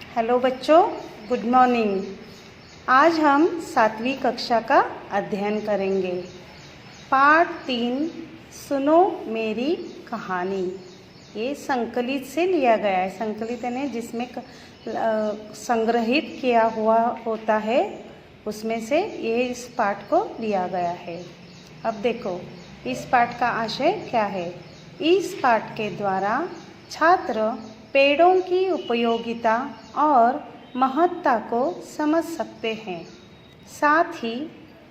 Hello बच्चों, good morning. आज हम 7वीं कक्षा का अध्ययन करेंगे। पाठ 3, सुनो मेरी कहानी। ये संकलित से लिया गया है। संकलित यानी जिसमें संग्रहित किया हुआ होता है, उसमें से ये इस पाठ को लिया गया है। अब देखो, इस पाठ का आशय क्या है। इस पाठ के द्वारा छात्र पेड़ों की उपयोगिता और महत्ता को समझ सकते हैं, साथ ही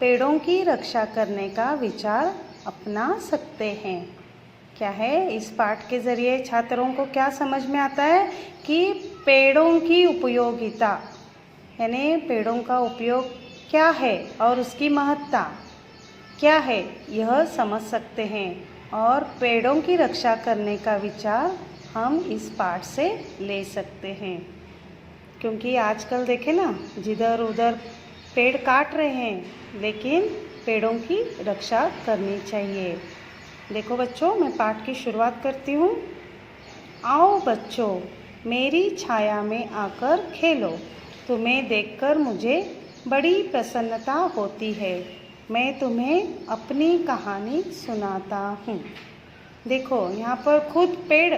पेड़ों की रक्षा करने का विचार अपना सकते हैं। क्या है, इस पाठ के ज़रिए छात्रों को क्या समझ में आता है कि पेड़ों की उपयोगिता यानी पेड़ों का उपयोग क्या है और उसकी महत्ता क्या है, यह समझ सकते हैं। और पेड़ों की रक्षा करने का विचार हम इस पाठ से ले सकते हैं, क्योंकि आजकल देखें ना, जिधर उधर पेड़ काट रहे हैं, लेकिन पेड़ों की रक्षा करनी चाहिए। देखो बच्चों, मैं पाठ की शुरुआत करती हूँ। आओ बच्चों, मेरी छाया में आकर खेलो, तुम्हें देखकर मुझे बड़ी प्रसन्नता होती है। मैं तुम्हें अपनी कहानी सुनाता हूँ। देखो, यहाँ पर खुद पेड़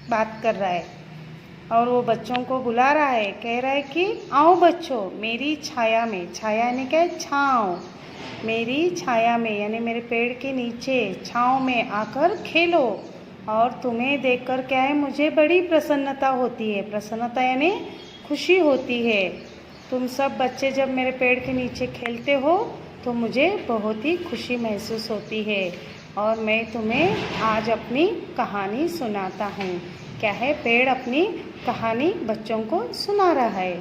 बात कर रहा है और वो बच्चों को बुला रहा है। कह रहा है कि आओ बच्चों, मेरी छाया में, छाया यानी क्या है, छाँव, मेरी छाया में यानी मेरे पेड़ के नीचे छाँव में आकर खेलो, और तुम्हें देखकर क्या है, मुझे बड़ी प्रसन्नता होती है। प्रसन्नता यानी खुशी होती है। तुम सब बच्चे जब मेरे पेड़ के नीचे खेलते हो तो मुझे बहुत ही खुशी महसूस होती है, और मैं तुम्हें आज अपनी कहानी सुनाता हूँ। क्या है, पेड़ अपनी कहानी बच्चों को सुना रहा है।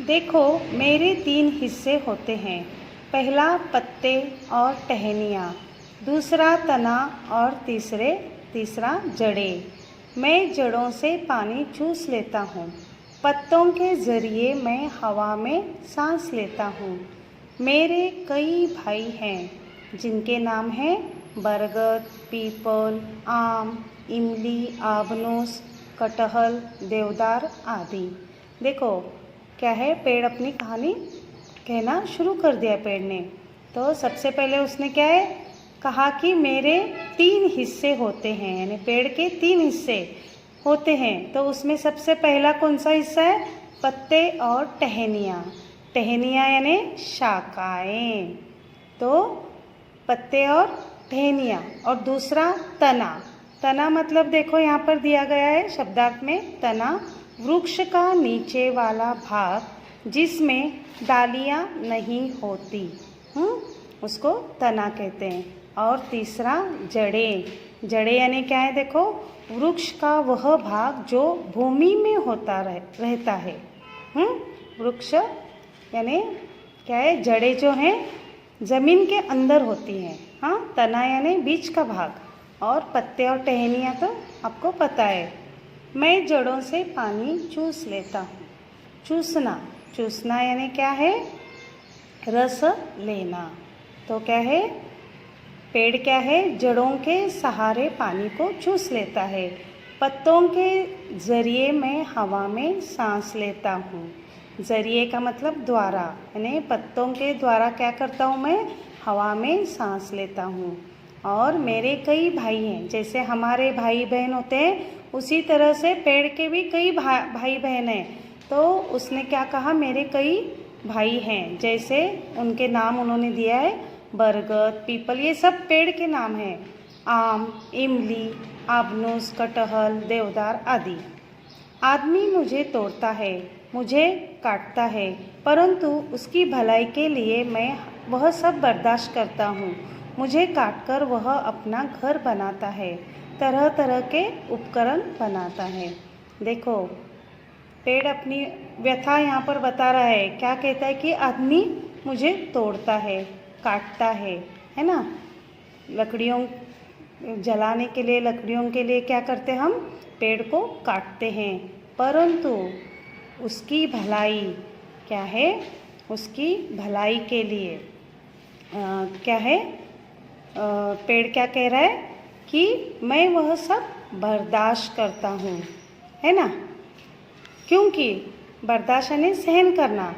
देखो, मेरे 3 हिस्से होते हैं। पहला पत्ते और टहनियाँ, दूसरा तना और तीसरा जड़ें। मैं जड़ों से पानी चूस लेता हूँ, पत्तों के ज़रिए मैं हवा में सांस लेता हूँ। मेरे कई भाई हैं जिनके नाम हैं बरगद, पीपल, आम, इमली, आबनूस, कटहल, देवदार आदि। देखो क्या है, पेड़ अपनी कहानी कहना शुरू कर दिया पेड़ ने। तो सबसे पहले उसने क्या है कहा कि मेरे 3 हिस्से होते हैं, यानी पेड़ के 3 हिस्से होते हैं। तो उसमें सबसे पहला कौन सा हिस्सा है, पत्ते और टहनियाँ। टहनियाँ यानी शाखाएं, तो पत्ते और टहनियाँ। और दूसरा तना। तना मतलब देखो यहाँ पर दिया गया है शब्दार्थ में, तना वृक्ष का नीचे वाला भाग जिसमें डालियाँ नहीं होती, उसको तना कहते हैं। और तीसरा जड़ें। जड़ें यानी क्या है, देखो वृक्ष का वह भाग जो भूमि में होता रहता है। वृक्ष यानी क्या है, जड़ें जो हैं ज़मीन के अंदर होती हैं। हाँ, तना यानी बीच का भाग, और पत्ते और टहनियाँ तो आपको पता है। मैं जड़ों से पानी चूस लेता हूँ। चूसना यानी क्या है, रस लेना। तो क्या है, पेड़ क्या है, जड़ों के सहारे पानी को चूस लेता है। पत्तों के ज़रिए मैं हवा में सांस लेता हूँ। ज़रिए का मतलब द्वारा, यानी पत्तों के द्वारा क्या करता हूँ, मैं हवा में सांस लेता हूँ। और मेरे कई भाई हैं, जैसे हमारे भाई बहन होते हैं उसी तरह से पेड़ के भी कई भाई बहन हैं। तो उसने क्या कहा, मेरे कई भाई हैं, जैसे उनके नाम उन्होंने दिया है बरगद, पीपल, ये सब पेड़ के नाम हैं। आम, इमली, आबनूस, कटहल, देवदार आदि। आदमी मुझे तोड़ता है, मुझे काटता है, परंतु उसकी भलाई के लिए मैं वह सब बर्दाश्त करता हूँ। मुझे काटकर वह अपना घर बनाता है, तरह तरह के उपकरण बनाता है। देखो, पेड़ अपनी व्यथा यहाँ पर बता रहा है। क्या कहता है कि आदमी मुझे तोड़ता है, काटता है ना। लकड़ियों जलाने के लिए, लकड़ियों के लिए क्या करते हम, पेड़ को काटते हैं, परंतु उसकी भलाई क्या है, उसकी भलाई के लिए क्या है, पेड़ क्या कह रहा है कि मैं वह सब बर्दाश्त करता हूँ, है ना। क्योंकि बर्दाश्त यानी सहन करना।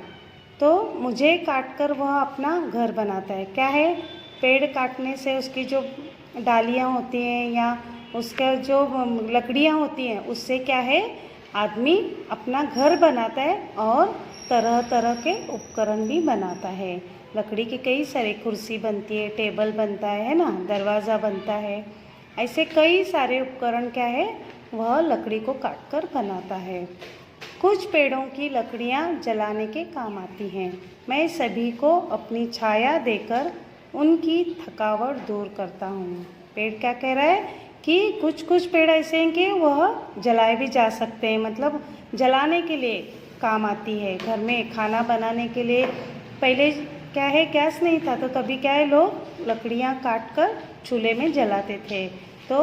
तो मुझे काटकर वह अपना घर बनाता है। क्या है, पेड़ काटने से उसकी जो डालियाँ होती हैं या उसका जो लकड़ियाँ होती हैं, उससे क्या है, आदमी अपना घर बनाता है और तरह तरह के उपकरण भी बनाता है। लकड़ी की कई सारी कुर्सी बनती है, टेबल बनता है ना, दरवाज़ा बनता है। ऐसे कई सारे उपकरण क्या है, वह लकड़ी को काटकर बनाता है। कुछ पेड़ों की लकड़ियाँ जलाने के काम आती हैं। मैं सभी को अपनी छाया देकर उनकी थकावट दूर करता हूँ। पेड़ क्या कह रहा है कि कुछ कुछ पेड़ ऐसे हैं कि वह जलाए भी जा सकते हैं, मतलब जलाने के लिए काम आती है। घर में खाना बनाने के लिए पहले क्या है, गैस नहीं था, तो तभी क्या है, लोग लकड़ियाँ काट कर चूल्हे में जलाते थे। तो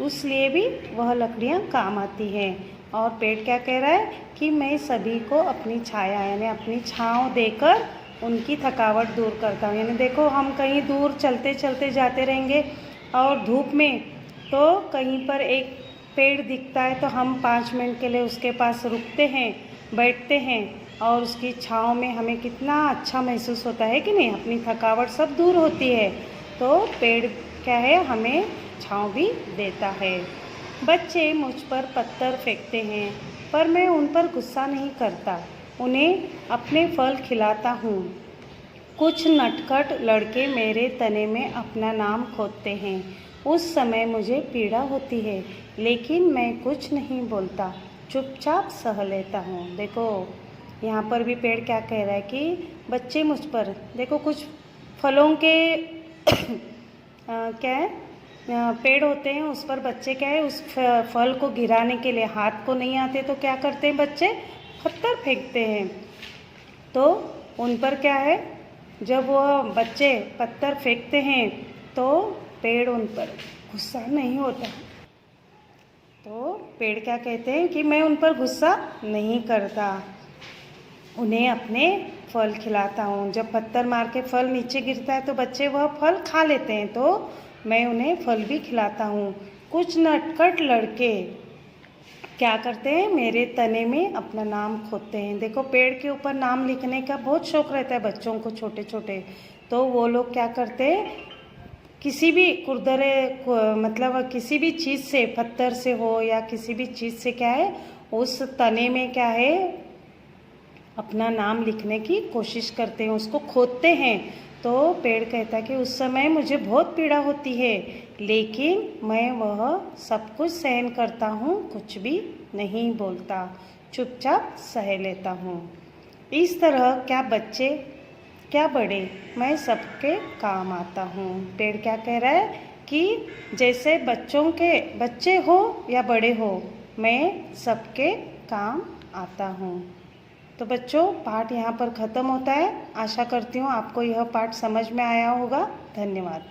उस लिए भी वह लकड़ियाँ काम आती हैं। और पेड़ क्या कह रहा है कि मैं सभी को अपनी छाया यानी अपनी छाँव देकर उनकी थकावट दूर करता हूँ। यानी देखो, हम कहीं दूर चलते चलते जाते रहेंगे और धूप में, तो कहीं पर एक पेड़ दिखता है तो हम 5 मिनट के लिए उसके पास रुकते हैं, बैठते हैं और उसकी छाँव में हमें कितना अच्छा महसूस होता है कि नहीं, अपनी थकावट सब दूर होती है। तो पेड़ क्या है, हमें छाँव भी देता है। बच्चे मुझ पर पत्थर फेंकते हैं, पर मैं उन पर गुस्सा नहीं करता, उन्हें अपने फल खिलाता हूँ। कुछ नटखट लड़के मेरे तने में अपना नाम खोदते हैं, उस समय मुझे पीड़ा होती है, लेकिन मैं कुछ नहीं बोलता, चुपचाप सह लेता हूँ। देखो, यहाँ पर भी पेड़ क्या कह रहा है कि बच्चे मुझ पर, देखो कुछ फलों के क्या है, पेड़ होते हैं, उस पर बच्चे क्या है, उस फल को गिराने के लिए हाथ को नहीं आते तो क्या करते हैं, बच्चे पत्थर फेंकते हैं। तो उन पर क्या है, जब वह बच्चे पत्थर फेंकते हैं तो पेड़ उन पर गुस्सा नहीं होता। तो पेड़ क्या कहते हैं कि मैं उन पर गुस्सा नहीं करता, उन्हें अपने फल खिलाता हूँ। जब पत्थर मार के फल नीचे गिरता है तो बच्चे वह फल खा लेते हैं, तो मैं उन्हें फल भी खिलाता हूँ। कुछ नटखट लड़के क्या करते हैं, मेरे तने में अपना नाम खोदते हैं। देखो, पेड़ के ऊपर नाम लिखने का बहुत शौक रहता है बच्चों को, छोटे छोटे। तो वो लोग क्या करते हैं, किसी भी खुरदरे मतलब किसी भी चीज़ से, पत्थर से हो या किसी भी चीज़ से क्या है, उस तने में क्या है, अपना नाम लिखने की कोशिश करते हैं, उसको खोदते हैं। तो पेड़ कहता है कि उस समय मुझे बहुत पीड़ा होती है, लेकिन मैं वह सब कुछ सहन करता हूँ, कुछ भी नहीं बोलता, चुपचाप सह लेता हूँ। इस तरह क्या बच्चे क्या बड़े, मैं सबके काम आता हूँ। पेड़ क्या कह रहा है कि जैसे बच्चे हो या बड़े हो, मैं सबके काम आता हूँ। तो बच्चों, पाठ यहाँ पर ख़त्म होता है। आशा करती हूँ आपको यह पाठ समझ में आया होगा। धन्यवाद।